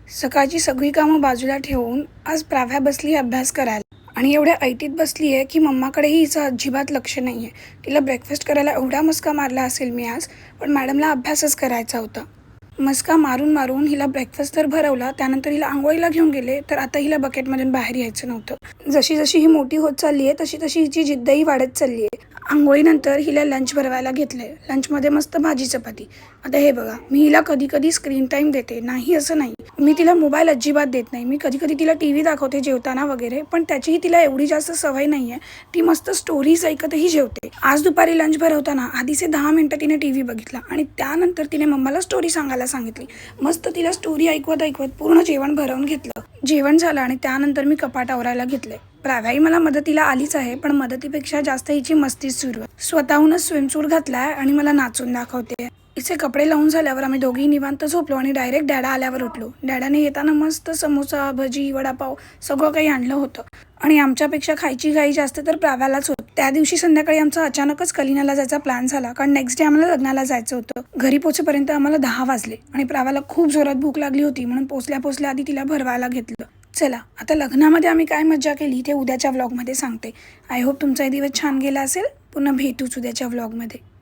सकाळची सगळी कामं बाजूला ठेवून आज प्राव्या बसली अभ्यास करायला आणि एवढ्या ऐटीत बसली आहे की मम्माकडेही हिचं अजिबात लक्ष नाही आहे. तिला ब्रेकफास्ट करायला एवढा मस्का मारला असेल मी आज, पण मॅडमला अभ्यासच करायचा होता. मस्का मारून मारून हिला ब्रेकफास्ट तर भरवला, त्यानंतर हिला आंघोळीला घेऊन गेले, तर आता हिला बकेटमधून बाहेर यायचं नव्हतं. जशी जशी ही मोठी होत चालली आहे तशी तशी हिची जिद्दही वाढत चालली आहे. आंघोळीनंतर हिला लंच भरवायला घेतलं आहे. लंचमध्ये मस्त भाजी चपाती. आता हे बघा, मी हिला कधी कधी स्क्रीन टाईम देते, नाही असं नाही, मी तिला मोबाईल अजिबात देत नाही. मी कधी कधी तिला TV दाखवते जेवताना वगैरे, पण त्याचीही तिला एवढी जास्त सवय नाही आहे. ती मस्त स्टोरीज ऐकतही जेवते. आज दुपारी लंच भरवताना आधीचे 10 मिनटं तिने TV बघितला आणि त्यानंतर तिने मम्माला स्टोरी सांगायला सांगितली. मस्त तिला स्टोरी ऐकवत ऐकवत पूर्ण जेवण भरवून घेतलं. जेवण झालं आणि त्यानंतर मी कपाट आवरायला घेतले. प्राव्याही मला मदतीला आलीच आहे, पण मदतीपेक्षा जास्त हिची मस्तीच सुरू आहे. स्वतःहूनच स्विमसूट घातलाय आणि मला नाचून दाखवते. हिचे कपडे लावून झाल्यावर आम्ही दोघेही निवांत झोपलो आणि डायरेक्ट डॅडा आल्यावर उठलो. डॅडाने येताना मस्त समोसा, भजी, वडापाव सगळं काही आणलं होतं आणि आमच्यापेक्षा खायची घाई जास्त तर प्राव्यालाच होती. त्या दिवशी संध्याकाळी आमचा अचानकच कलिनाला जायचा प्लॅन झाला, कारण नेक्स्ट डे आम्हाला लग्नाला जायचं होतं. घरी पोहोचेपर्यंत आम्हाला 10 वाजले आणि प्राव्याला खूप जोरात भूक लागली होती, म्हणून पोचल्या आधी तिला भरवायला घेतलं. चला, आता लग्नामध्ये आम्ही काय मज्जा केली ते उद्याच्या व्लॉगमध्ये सांगते. आय होप तुमचा दिवस छान गेला असेल. पुन्हा भेटूच उद्याच्या व्लॉगमध्ये.